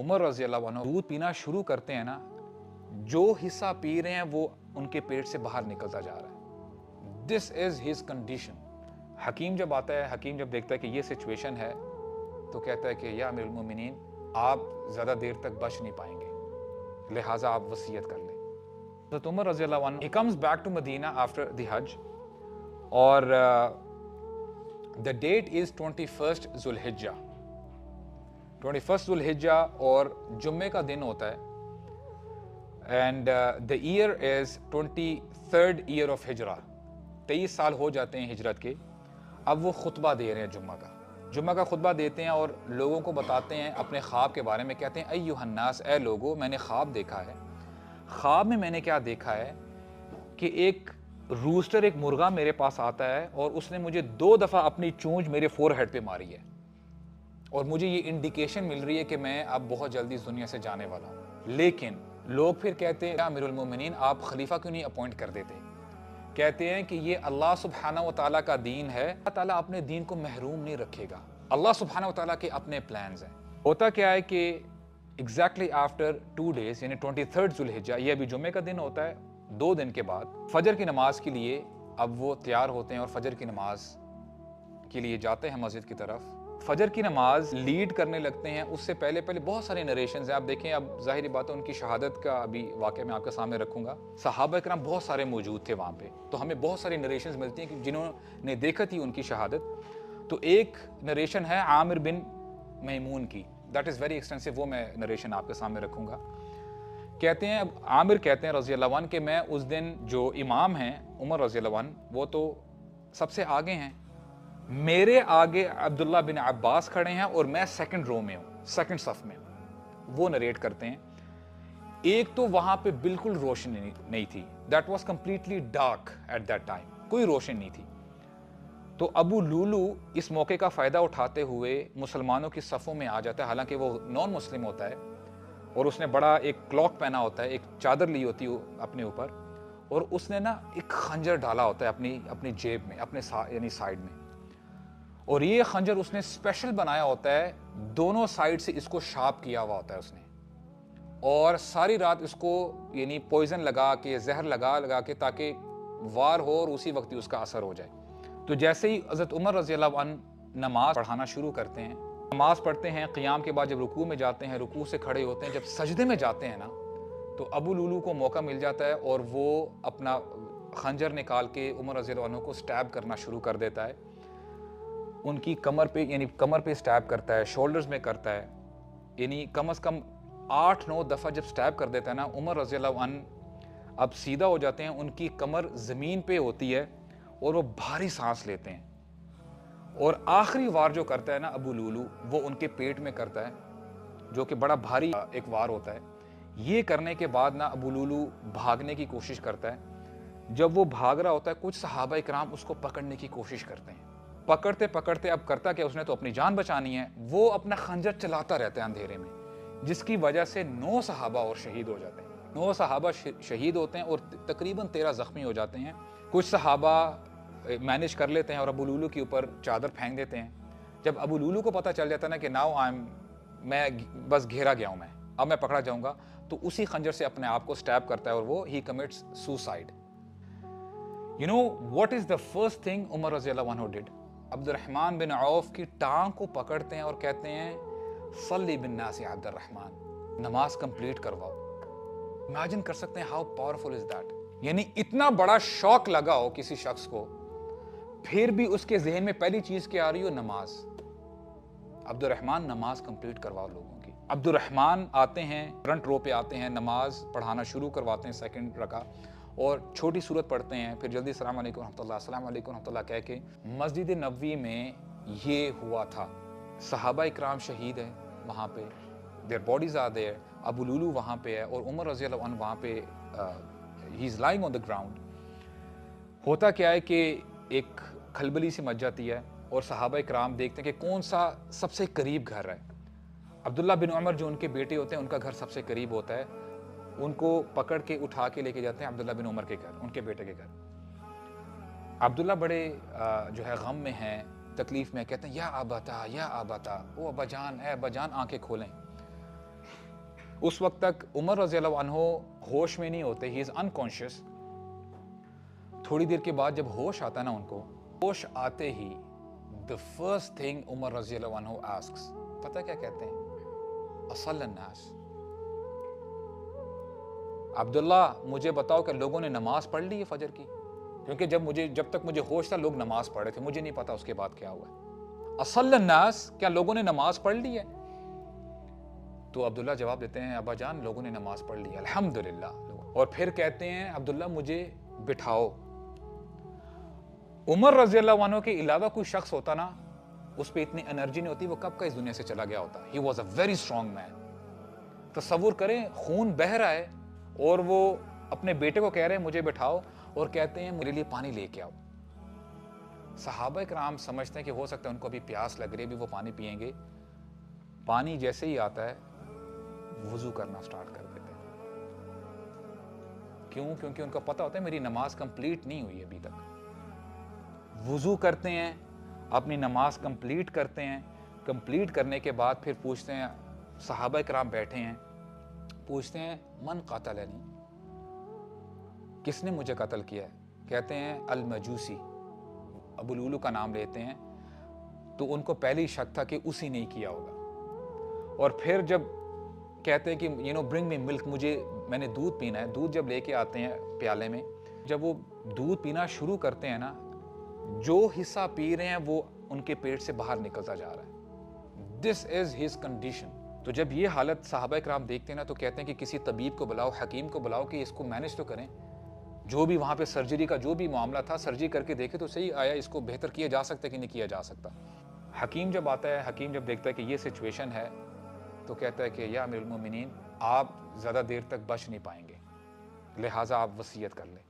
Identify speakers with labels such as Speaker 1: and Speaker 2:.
Speaker 1: उमर रज़ी अल्लाह अन्हु दूध पीना शुरू करते हैं ना, जो हिस्सा पी रहे हैं वो उनके पेट से बाहर निकलता जा रहा है। This is his condition. हकीम जब आता है, हकीम जब देखता है कि ये सिचुएशन है, तो कहता है कि या अमीरुल मोमिनीन, आप ज़्यादा देर तक बच नहीं पाएंगे, लिहाजा आप वसीयत कर लें। तो उमर रज़ी अल्लाह अन्हु, he comes back to Medina after the Hajj, और द डेट इज 21 ज़ुल्हिज्जा, 21 ज़ुल्हिज्जा, और जुम्मे का दिन होता है। And the year is 23rd year of हिजरा, 23 साल हो जाते हैं हिजरत के। अब वो खुतबा दे रहे हैं जुम्मा का खुतबा देते हैं और लोगों को बताते हैं अपने ख्वाब के बारे में। कहते हैं अय्युहन्नास, ए लोगो, मैंने ख्वाब देखा है। ख्वाब में मैंने क्या देखा है कि एक रूस्टर, एक मुर्गा मेरे पास आता है और उसने मुझे 2 दफ़ा अपनी चोंच मेरे फोरहेड पे मारी है, और मुझे ये इंडिकेशन मिल रही है कि मैं अब बहुत जल्दी इस दुनिया से जाने वाला हूँ। लेकिन लोग फिर कहते हैं, अमीरुल मोमिनीन, आप खलीफा क्यों नहीं अपॉइंट कर देते? कहते हैं कि ये अल्लाह सुब्हानहू व तआला का दीन है, अल्लाह ताला अपने दीन को महरूम नहीं रखेगा। अल्लाह सुब्हानहू व तआला के अपने प्लान्स हैं। होता क्या है कि एग्जैक्टली आफ्टर 2 डेज, यानी 23rd ज़ुल्हिज्जा, ये अभी जुम्मे का दिन होता है, 2 दिन के बाद फजर की नमाज के लिए अब वो तैयार होते हैं और फजर की नमाज के लिए जाते हैं मस्जिद की तरफ। फजर की नमाज लीड करने लगते हैं। उससे पहले बहुत सारे नरेशंस हैं। आप देखें, अब जाहिर बात है उनकी शहादत का अभी वाक़या मैं आपके सामने रखूंगा। सहाबा इकराम बहुत सारे मौजूद थे वहाँ पे, तो हमें बहुत सारी नरेशंस मिलती हैं कि जिन्होंने देखा थी उनकी शहादत। तो एक नरेशन है आमिर बिन मैमून की, दैट इज़ वेरी एक्सटेंसिव, वो मैं नरेशन आपके सामने रखूंगा। कहते हैं, आमिर कहते हैं रज़ी अल्लाह अन्हु, कि मैं उस दिन जो इमाम हैं उमर रज़ी अल्लाह अन्हु, वो तो सबसे आगे हैं, मेरे आगे अब्दुल्ला बिन अब्बास खड़े हैं और मैं सेकंड रो में हूँ, सेकंड सफ में हूँ। वो नरेट करते हैं। एक तो वहां पे बिल्कुल रोशनी नहीं थी, that was completely dark at that time, कोई रोशनी नहीं थी। तो अबू लूलू इस मौके का फ़ायदा उठाते हुए मुसलमानों की सफ़ों में आ जाता है, हालांकि वो नॉन मुस्लिम होता है, और उसने बड़ा एक क्लॉक पहना होता है, एक चादर ली होती है अपने ऊपर, और उसने ना एक खंजर डाला होता है अपनी जेब में, अपने यानी साइड में, और ये खंजर उसने स्पेशल बनाया होता है, दोनों साइड से इसको शार्प किया हुआ होता है उसने, और सारी रात इसको यानी पॉइजन लगा के, जहर लगा के, ताकि वार हो और उसी वक्त ही उसका असर हो जाए। तो जैसे ही हज़रत उमर रज़ी अल्लाह अन्हु नमाज पढ़ाना शुरू करते हैं, नमाज पढ़ते हैं, क़ियाम के बाद जब रुकू में जाते हैं, रुकू से खड़े होते हैं, जब सजदे में जाते हैं ना, तो अबू लूलू को मौका मिल जाता है और वो अपना खंजर निकाल के उमर रज़ी अल्लाह अन्हु को स्टैब करना शुरू कर देता है। उनकी कमर पे, यानी कमर पे स्टैब करता है, शोल्डर्स में करता है, यानी कम से कम 8-9 दफ़ा जब स्टैब कर देता है ना, उमर रज़ी अल्लाह अन्हु अब सीधा हो जाते हैं, उनकी कमर ज़मीन पे होती है और वो भारी सांस लेते हैं, और आखिरी वार जो करता है ना अबू लूलू, वो उनके पेट में करता है, जो कि बड़ा भारी एक वार होता है। ये करने के बाद ना अबू लूलू भागने की कोशिश करता है। जब वो भाग रहा होता है, कुछ सहाबा इकराम उसको पकड़ने की कोशिश करते हैं। पकड़ते पकड़ते अब करता क्या, उसने तो अपनी जान बचानी है, वो अपना खंजर चलाता रहता है अंधेरे में, जिसकी वजह से 9 सहाबा और शहीद हो जाते हैं। 9 सहाबा शहीद होते हैं और तकरीबन 13 ज़ख्मी हो जाते हैं। कुछ सहाबा मैनेज कर लेते हैं और अबू लूलू के ऊपर चादर फेंक देते हैं। जब अबू लूलू को पता चल जाता है ना कि नाउ मैं बस घेरा गया हूं, अब मैं पकड़ा जाऊंगा, तो उसी खंजर से अपने आप को स्टैब करता है और वो ही commits suicide. You know what is the first thing Umar रज़ी अल्लाह अन्हु डिड? अब्दुर्रहमान बिन औफ की टांग को पकड़ते हैं और कहते हैं, सल्ली बिन नास या अब्दुर्रहमान, नमाज कंप्लीट करवाओ। इमेजिन कर सकते हैं हाउ पावरफुल इज दैट। यानी इतना बड़ा शौक लगा हो किसी शख्स को, फिर भी उसके जहन में पहली चीज क्या आ रही हो? नमाज। अब्दुर्रहमान, नमाज कंप्लीट करवाओ लोगों की। अब्दुर्रहमान आते हैं, फ्रंट रो पे आते हैं, नमाज पढ़ाना शुरू करवाते हैं, सेकंड रका, और छोटी सूरत पढ़ते हैं, फिर जल्दी अस्सलाम वालेकुम रहमतुल्लाह, अस्सलाम वालेकुम रहमतुल्लाह कह के मस्जिद नबवी में ये हुआ था। सहाबा इकराम शहीद हैं वहाँ पे, their bodies are there, Abu Lulu वहाँ पे है और उमर रज़ी अल्लाह अन्हु वहाँ पे he is lying on the ground. होता क्या है कि एक खलबली सी मच जाती है और सहाबा इकराम देखते हैं कि कौन सा सबसे करीब घर है। अब्दुल्ला बिन उमर जो उनके बेटे होते हैं, उनका घर सबसे करीब होता है। उनको पकड़ के उठा के लेके जाते हैं अब्दुल्ला बिन उमर के घर, उनके बेटे के घर। अब्दुल्ला बड़े जो है गम में हैं, तकलीफ में, कहते हैं या आबाता, ओ अब्बाजान, ए अब्बाजान, आंखें खोलें। उस वक्त तक उमर रज़ियल्लाहु अन्हु होश में नहीं होते, ही इज अनकॉन्शियस। थोड़ी देर के बाद जब होश आता ना उनको, होश आते ही द फर्स्ट थिंग उमर रज़ियल्लाहु अन्हु आस्क्स, पता क्या कहते हैं? असल्लन नास, अब्दुल्ला मुझे बताओ कि लोगों ने नमाज पढ़ ली है फजर की? क्योंकि जब तक मुझे होश था लोग नमाज पढ़ रहे थे, मुझे नहीं पता उसके बाद क्या हुआ। असल्लन नास, क्या लोगों ने नमाज पढ़ ली है? तो अब्दुल्ला जवाब देते हैं, अब्बा जान लोगों ने नमाज पढ़ ली अल्हम्दुलिल्लाह। और फिर कहते हैं, अब्दुल्ला मुझे बिठाओ। उमर रज़ियल्लाहु अन्हु के अलावा कोई शख्स होता ना, उस पर इतनी एनर्जी नहीं होती, वो कब का इस दुनिया से चला गया होता। He was a very strong man. तसव्वुर करें, खून बह रहा है और वो अपने बेटे को कह रहे हैं मुझे बिठाओ, और कहते हैं मेरे लिए पानी लेके आओ। सहाबा किराम समझते हैं कि हो सकता है उनको अभी प्यास लग रही है, भी वो पानी पिएंगे। पानी जैसे ही आता है वुजू करना स्टार्ट कर देते हैं। क्यों? क्योंकि उनको पता होता है मेरी नमाज कंप्लीट नहीं हुई अभी तक। वुजू करते हैं, अपनी नमाज कंप्लीट करते हैं। कंप्लीट करने के बाद फिर पूछते हैं, सहाबा किराम बैठे हैं, पूछते हैं मन क़तलनी, किसने मुझे कत्ल किया है? कहते हैं अल मजूसी, अबू लुलू का नाम लेते हैं। तो उनको पहले ही शक था कि उसी ने किया होगा। और फिर जब कहते हैं कि ब्रिंग मी मिल्क, मैंने दूध पीना है, दूध जब लेके आते हैं प्याले में, जब वो दूध पीना शुरू करते हैं ना, जो हिस्सा पी रहे हैं वो उनके पेट से बाहर निकलता जा रहा है। This is his condition. तो जब ये हालत सहाबा किराम देखते हैं ना, तो कहते हैं कि किसी तबीब को बुलाओ, हकीम को बुलाओ कि इसको मैनेज तो करें। जो भी वहाँ पे सर्जरी का जो भी मामला था, सर्जरी करके देखे तो सही आया, इसको बेहतर किया जा सकता है कि नहीं किया जा सकता। हकीम जब आता है, हकीम जब देखता है कि ये सिचुएशन है, तो कहता है कि या अमीरुल मोमिनीन, आप ज़्यादा देर तक बच नहीं पाएंगे, लिहाजा आप वसीयत कर लें।